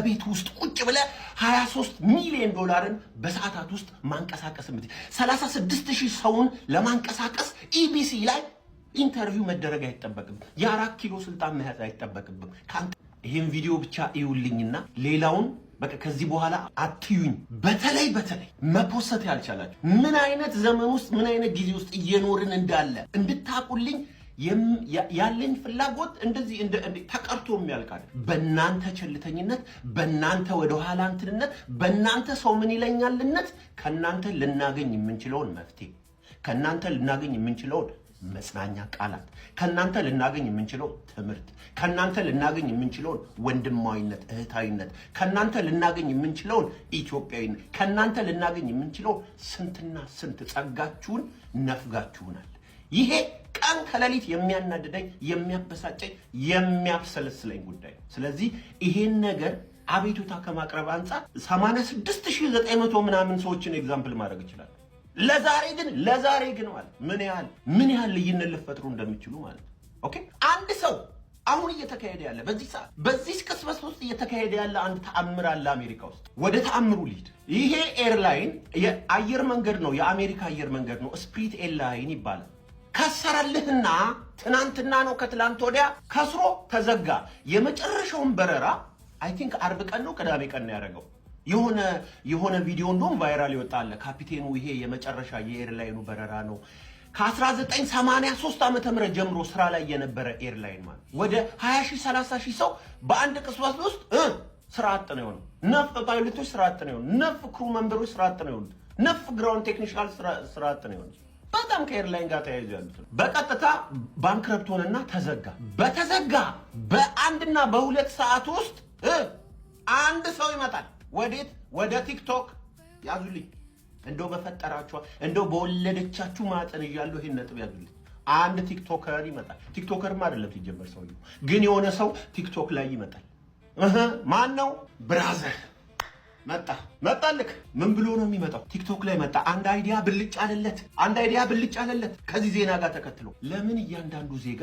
ቤት ውስጥ ቁጭ ብለ 23 ሚሊዮን ዶላርን በሰዓታት ውስጥ ማንቀሳቀስ ምት 36000 ሰውን ለማንቀሳቀስ ኢቢሲ ላይ ኢንተርቪው መደረግ አይተበቅም። የ4 ኪሎ ስልጣን መያዝ አይተበቅም። ይሄን ቪዲዮ ብቻ ይውልኝና ሌላውን በቃ ከዚህ በኋላ አትዩኝ። በተለይ መፖሰት ያልቻላችሁ ምን አይነት ዘመን ውስጥ ምን አይነት ጊዜ ውስጥ እየኖርን እንዳለ እንድታቁልኝ ያለኝ ፍላጎት እንደዚህ ተቀርቶ የሚያልቃል። በእናንተ ቸልተኝነት፣ በእናንተ ወደ ኋላ እንትነት፣ በእናንተ ሰው ምን ይለኛልነት ከናንተ ልናገኝ የምንችለውን መፍትሄ፣ ከናንተ ልናገኝ የምንችለውን መጽናኛ ቃላት፣ ከናንተ ልናገኝ የምንችለው ትምህርት፣ ከናንተ ልናገኝ የምንችለውን ወንድማዊነት፣ እህታዊነት፣ ከናንተ ልናገኝ የምንችለውን ኢትዮጵያዊነት፣ ከናንተ ልናገኝ የምንችለው ስንትና ስንት ጸጋችሁን ነፍጋችሁናል። ይሄ ቀን ከሌሊት የሚያናድደኝ የሚያበሳጨኝ የሚያብሰለስለኝ ጉዳይ። ስለዚህ ይሄን ነገር አቤቱታ ከማቅረብ አንፃር 86900 ምናምን ሰዎችን ኤግዛምፕል ማድረግ ይችላል። ለዛሬ ግን ማለት ምን ያህል ልዩነት ልፈጥሩ እንደሚችሉ ማለት ኦኬ። አንድ ሰው አሁን እየተካሄደ ያለ በዚህ ቅጽበት ውስጥ እየተካሄደ ያለ አንድ ተአምር አለ አሜሪካ ውስጥ። ወደ ተአምሩ ልሂድ። ይሄ ኤርላይን የአየር መንገድ ነው፣ የአሜሪካ አየር መንገድ ነው። ስፕሪት ኤርላይን ይባላል። ከሰረልህና ትናንትና ነው ከትላንት ወዲያ ከስሮ ተዘጋ። የመጨረሻውን በረራ አይ ቲንክ አርብ ቀን ነው ቅዳሜ ቀን ነው ያደረገው። የሆነ ቪዲዮ እንደውም ቫይራል ይወጣል። ካፒቴኑ ይሄ የመጨረሻ የኤርላይኑ በረራ ነው ከ1983 ዓመተ ምህረት ጀምሮ ስራ ላይ የነበረ ኤርላይን ማለት ወደ 20,000 30,000 ሰው በአንድ ቅጽበት ውስጥ ስራ አጥ ነው የሆነው። 9 ፓይለቶች ስራ አጥ ነው የሆኑት። 9 ክሩ መንበሮች ስራ አጥ ነው የሆኑት። 9 ግራውንድ ቴክኒሻል ስራ አጥ ነው የሆኑት። በጣም ከኤርላይን ጋር ተያይዞ ያሉት በቀጥታ ባንክረፕት ሆነና ተዘጋ። በተዘጋ በአንድና በሁለት ሰዓት ውስጥ አንድ ሰው ይመጣል። ወዴት? ወደ ቲክቶክ ያዙልኝ። እንደው በፈጠራችሁ እንደው በወለደቻችሁ ማጠን እያለሁ ይሄን ነጥብ ያዙልኝ። አንድ ቲክቶከር ይመጣል። ቲክቶከርም አይደለም ሲጀመር ሰውየው፣ ግን የሆነ ሰው ቲክቶክ ላይ ይመጣል። ማን ነው? ብራዘር መጣልክ። ምን ብሎ ነው የሚመጣው? ቲክቶክ ላይ መጣ። አንድ አይዲያ ብልጭ አለለት። ከዚህ ዜና ጋር ተከትሎ ለምን እያንዳንዱ ዜጋ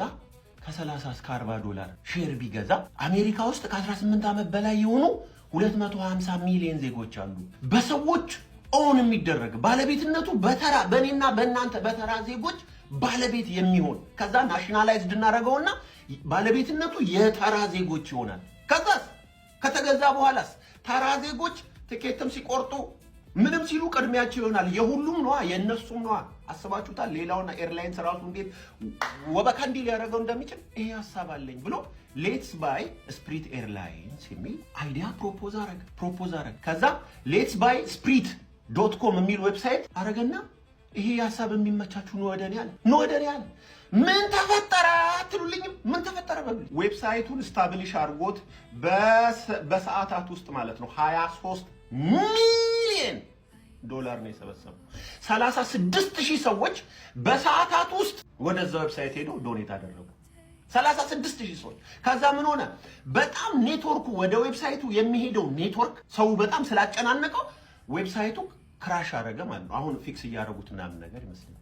ከ30 እስከ 40 ዶላር ሼር ቢገዛ አሜሪካ ውስጥ ከ18 ዓመት በላይ የሆኑ 250 ሚሊዮን ዜጎች አሉ። በሰዎች ኦን የሚደረግ ባለቤትነቱ በእኔና በእናንተ በተራ ዜጎች ባለቤት የሚሆን ከዛ ናሽናላይዝድ እናደርገውና ባለቤትነቱ የተራ ዜጎች ይሆናል። ከዛስ ከተገዛ በኋላስ ተራ ዜጎች ትኬትም ሲቆርጡ ምንም ሲሉ ቅድሚያቸው ይሆናል። የሁሉም ነዋ፣ የእነሱም ነዋ። አስባችሁታል? ሌላውና ኤርላይንስ ራሱ እንዴት ወበከንዲ ሊያደርገው እንደሚችል ይሄ ሀሳብ አለኝ ብሎ ሌትስ ባይ ስፕሪት ኤርላይንስ የሚል አይዲያ ፕሮፖዝ አረገ። ከዛ ሌትስ ባይ ስፕሪት .com የሚል ዌብሳይት አረገና ይሄ ሀሳብ የሚመቻችሁ ነው ወደኔ ያለ። ምን ተፈጠረ አትሉልኝም? ምን ተፈጠረ በሉ። ዌብሳይቱን ስታብሊሽ አድርጎት በሰዓታት ውስጥ ማለት ነው 23 ሚሊዮን ዶላር ነው የሰበሰበው። 36,000 ሰዎች በሰዓታት ውስጥ ወደዛ ዌብሳይት ሄደው ዶኔት አደረጉ። 36,000 ሰዎች። ከዛ ምን ሆነ? በጣም ኔትወርኩ ወደ ዌብሳይቱ የሚሄደው ኔትወርክ ሰው በጣም ስላጨናነቀው ዌብሳይቱ ክራሽ አደረገ ማለት ነው። አሁን ፊክስ እያደረጉት ምናምን ነገር ይመስላል።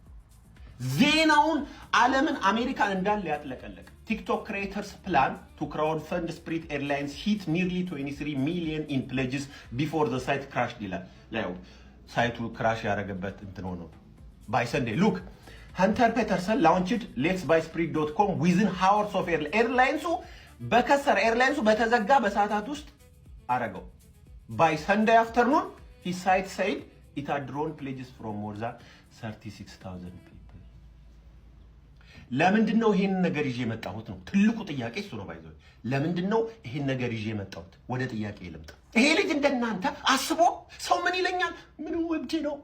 ዜናውን ዓለምን አሜሪካን እንዳለ ያጥለቀለቀ። ቲክቶክ ክሬተርስ ፕላን ቱ ክራውድ ፈንድ ስፕሪት ኤርላይንስ ሂት ኒርሊ 23 ሚሊዮን ኢን ፕሌጅስ ቢፎር ዘ ሳይት ክራሽ ይላል። ያው ሳይቱ ክራሽ ያደረገበት እንትን ሆኖ ባይ ሰንዴ ሉክ ሃንተር ፔተርሰን ላውንችድ ሌትስ ባይ ስፕሪት .com ዊዝን ሃወርስ ኦፍ ኤርላይንሱ በተዘጋ በሰዓታት ውስጥ አረገው። ባይ ሰንዴ አፍተርኑን ሂ ሳይት ሰይድ it had drawn pledges from more than 36,000 people። ለምንድን ነው ይሄን ነገር ይዤ የመጣሁት ነው ትልቁ ጥያቄ እሱ ነው። ባይዘው ለምንድን ነው ይሄን ነገር ይዤ የመጣሁት? ወደ ጥያቄ ልምጣ። ይሄ ልጅ እንደናንተ አስቦ ሰው ምን ይለኛል ምን ወብጄ ነው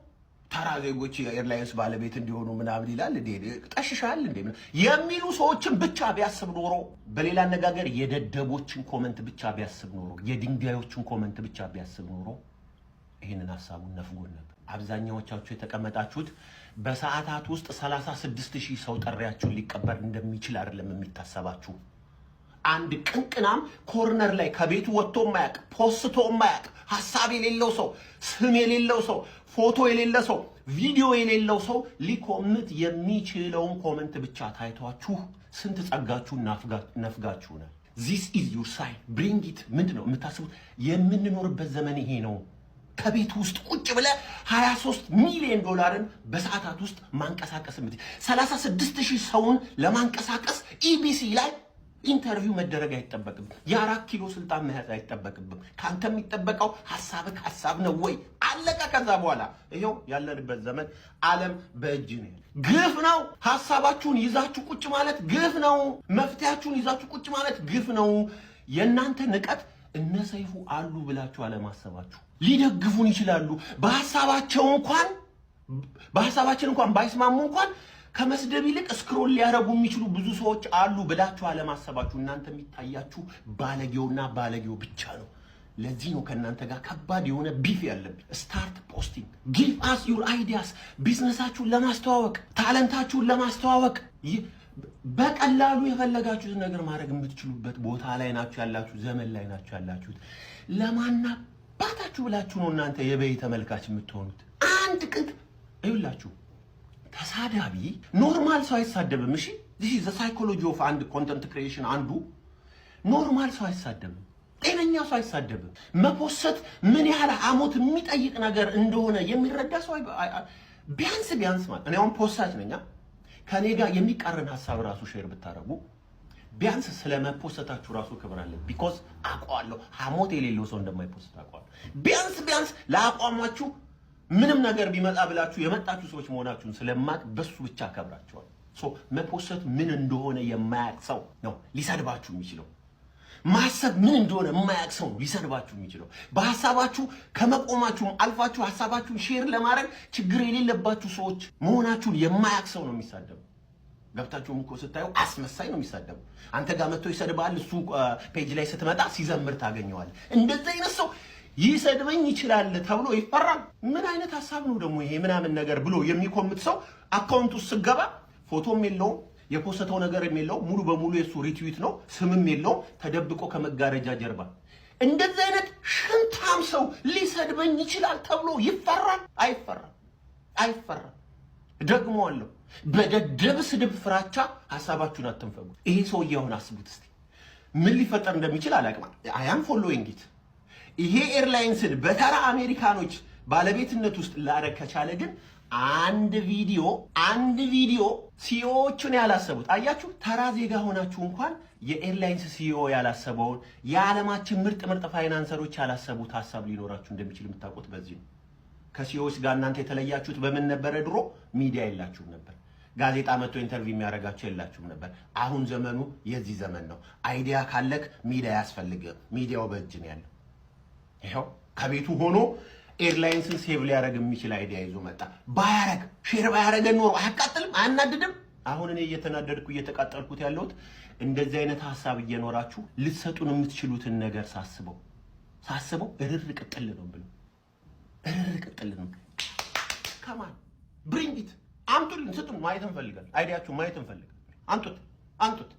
ተራ ዜጎች የኤርላይንስ ባለቤት እንዲሆኑ ምናምን ይላል እንዴ ጠሽሻል እንዴ የሚሉ ሰዎችን ብቻ ቢያስብ ኖሮ፣ በሌላ አነጋገር የደደቦችን ኮመንት ብቻ ቢያስብ ኖሮ፣ የድንጋዮችን ኮመንት ብቻ ቢያስብ ኖሮ ይሄንን ሐሳቡን ነፍጎን ነበር። አብዛኛዎቻችሁ የተቀመጣችሁት በሰዓታት ውስጥ 36,000 ሰው ጠሪያችሁን ሊቀበል እንደሚችል አይደለም የሚታሰባችሁ። አንድ ቅንቅናም ኮርነር ላይ ከቤቱ ወጥቶ ማያቅ ፖስቶ ማያቅ ሐሳብ የሌለው ሰው፣ ስም የሌለው ሰው፣ ፎቶ የሌለ ሰው፣ ቪዲዮ የሌለው ሰው ሊኮምት የሚችለውን ኮመንት ብቻ ታይቷችሁ ስንት ጸጋችሁን ነፍጋችሁናል። this is your sign bring it ምንድነው የምታስቡት? የምንኖርበት ዘመን ይሄ ነው። ከቤት ውስጥ ቁጭ ብለ 23 ሚሊዮን ዶላርን በሰዓታት ውስጥ ማንቀሳቀስ የምትችል 36000 ሰውን ለማንቀሳቀስ ኢቢሲ ላይ ኢንተርቪው መደረግ አይጠበቅም። የ4 ኪሎ ስልጣን መያዝ አይጠበቅም። ካንተ የሚጠበቀው ሐሳብ ነው ወይ? አለቀ። ከዛ በኋላ ይሄው ያለንበት ዘመን ዓለም በእጅ ነው። ግፍ ነው። ሐሳባችሁን ይዛችሁ ቁጭ ማለት ግፍ ነው። መፍትያችሁን ይዛችሁ ቁጭ ማለት ግፍ ነው። የእናንተ ንቀት እነ ሰይፉ አሉ ብላችሁ አለማሰባችሁ። ሊደግፉን ይችላሉ። በሐሳባችን እንኳን ባይስማሙ እንኳን ከመስደብ ይልቅ ስክሮል ሊያረጉ የሚችሉ ብዙ ሰዎች አሉ ብላችሁ አለማሰባችሁ። እናንተ የሚታያችሁ ባለጌው ብቻ ነው። ለዚህ ነው ከእናንተ ጋር ከባድ የሆነ ቢፍ ያለብኝ። ስታርት ፖስቲንግ ጊቭ አስ ዩር አይዲያስ። ቢዝነሳችሁን ለማስተዋወቅ ታለንታችሁን ለማስተዋወቅ በቀላሉ የፈለጋችሁትን ነገር ማድረግ የምትችሉበት ቦታ ላይ ናችሁ ያላችሁ፣ ዘመን ላይ ናችሁ ያላችሁት። ለማናባታችሁ ብላችሁ ነው እናንተ የበይ ተመልካች የምትሆኑት። አንድ ቅጥ ይውላችሁ ተሳዳቢ ኖርማል ሰው አይሳደብም። እሺ this is the psychology of አንድ ኮንተንት ክሪኤሽን። አንዱ ኖርማል ሰው አይሳደብም፣ ጤነኛ ሰው አይሳደብም። መፖሰት ምን ያህል አሞት የሚጠይቅ ነገር እንደሆነ የሚረዳ ሰው ቢያንስ ማለት እኔ አሁን ፖስታች ነኝ። ከኔ ጋር የሚቃረን ሐሳብ ራሱ ሼር ብታረጉ ቢያንስ ስለመፖሰታችሁ ራሱ ክብር አለ። ቢኮዝ አቋዋለሁ ሐሞት የሌለው ሰው እንደማይፖስት አቋዋለሁ። ቢያንስ ለአቋማችሁ ምንም ነገር ቢመጣ ብላችሁ የመጣችሁ ሰዎች መሆናችሁን ስለማቅ በሱ ብቻ አከብራችኋል። መፖሰት ምን እንደሆነ የማያውቅ ሰው ነው ሊሰድባችሁ የሚችለው። ማሰብ ምን እንደሆነ የማያውቅ ሰው ነው ሊሰድባችሁ የሚችለው። በሐሳባችሁ ከመቆማችሁም አልፋችሁ ሐሳባችሁን ሼር ለማድረግ ችግር የሌለባችሁ ሰዎች መሆናችሁን የማያውቅ ሰው ነው የሚሳደቡ። ገብታችሁም እኮ ስታዩ አስመሳይ ነው የሚሳደቡ። አንተ ጋር መጥቶ ይሰድባል፣ እሱ ፔጅ ላይ ስትመጣ ሲዘምር ታገኘዋል። እንደዚህ አይነት ሰው ይሰድበኝ ይችላል ተብሎ ይፈራል። ምን አይነት ሐሳብ ነው ደግሞ ይሄ ምናምን ነገር ብሎ የሚኮምት ሰው አካውንቱ ስገባ ፎቶም የለውም፣ የፖስተው ነገር የለው፣ ሙሉ በሙሉ የሱ ሪትዊት ነው፣ ስምም የለው፣ ተደብቆ ከመጋረጃ ጀርባ። እንደዚህ አይነት ሽንታም ሰው ሊሰድበኝ ይችላል ተብሎ ይፈራል? አይፈራም። ደግሞአለሁ፣ በደደብ ስድብ ፍራቻ ሐሳባችሁን አትንፈጉ። ይሄ ሰውዬ አሁን አስቡት እስቲ ምን ሊፈጠር እንደሚችል አላቅም። አያም ፎሎዊንግ ኢት ይሄ ኤርላይንስን በተራ አሜሪካኖች ባለቤትነት ውስጥ ላደረግ ከቻለ ግን አንድ ቪዲዮ ሲኢኦዎቹን ያላሰቡት አያችሁ። ተራ ዜጋ ሆናችሁ እንኳን የኤርላይንስ ሲኢኦ ያላሰበውን የዓለማችን ምርጥ ፋይናንሰሮች ያላሰቡት ሐሳብ ሊኖራችሁ እንደሚችል የምታውቁት በዚህ ነው። ከሲኢኦዎች ጋር እናንተ የተለያችሁት በምን ነበረ? ድሮ ሚዲያ የላችሁም ነበር። ጋዜጣ መጥቶ ኢንተርቪው የሚያደርጋችሁ የላችሁም ነበር። አሁን ዘመኑ የዚህ ዘመን ነው። አይዲያ ካለክ ሚዲያ ያስፈልግም። ሚዲያው በእጅ ነው ያለው። ይሄው ከቤቱ ሆኖ ኤርላይንስን ሴቭ ሊያደርግ የሚችል አይዲያ ይዞ መጣ። ሼር ባያረገ ኖሮ አያቃጥልም? አያናድድም? አሁን እኔ እየተቃጠልኩት ያለሁት እንደዚህ አይነት ሐሳብ እየኖራችሁ ልትሰጡን የምትችሉትን ነገር ሳስበው እርር ቅጥል ነው። ከማን ብሪንግ ኢት አምጡልን፣ ስጡን፣ ማየት እንፈልጋለን። አይዲያችሁ ማየት እንፈልጋለን። አምጡት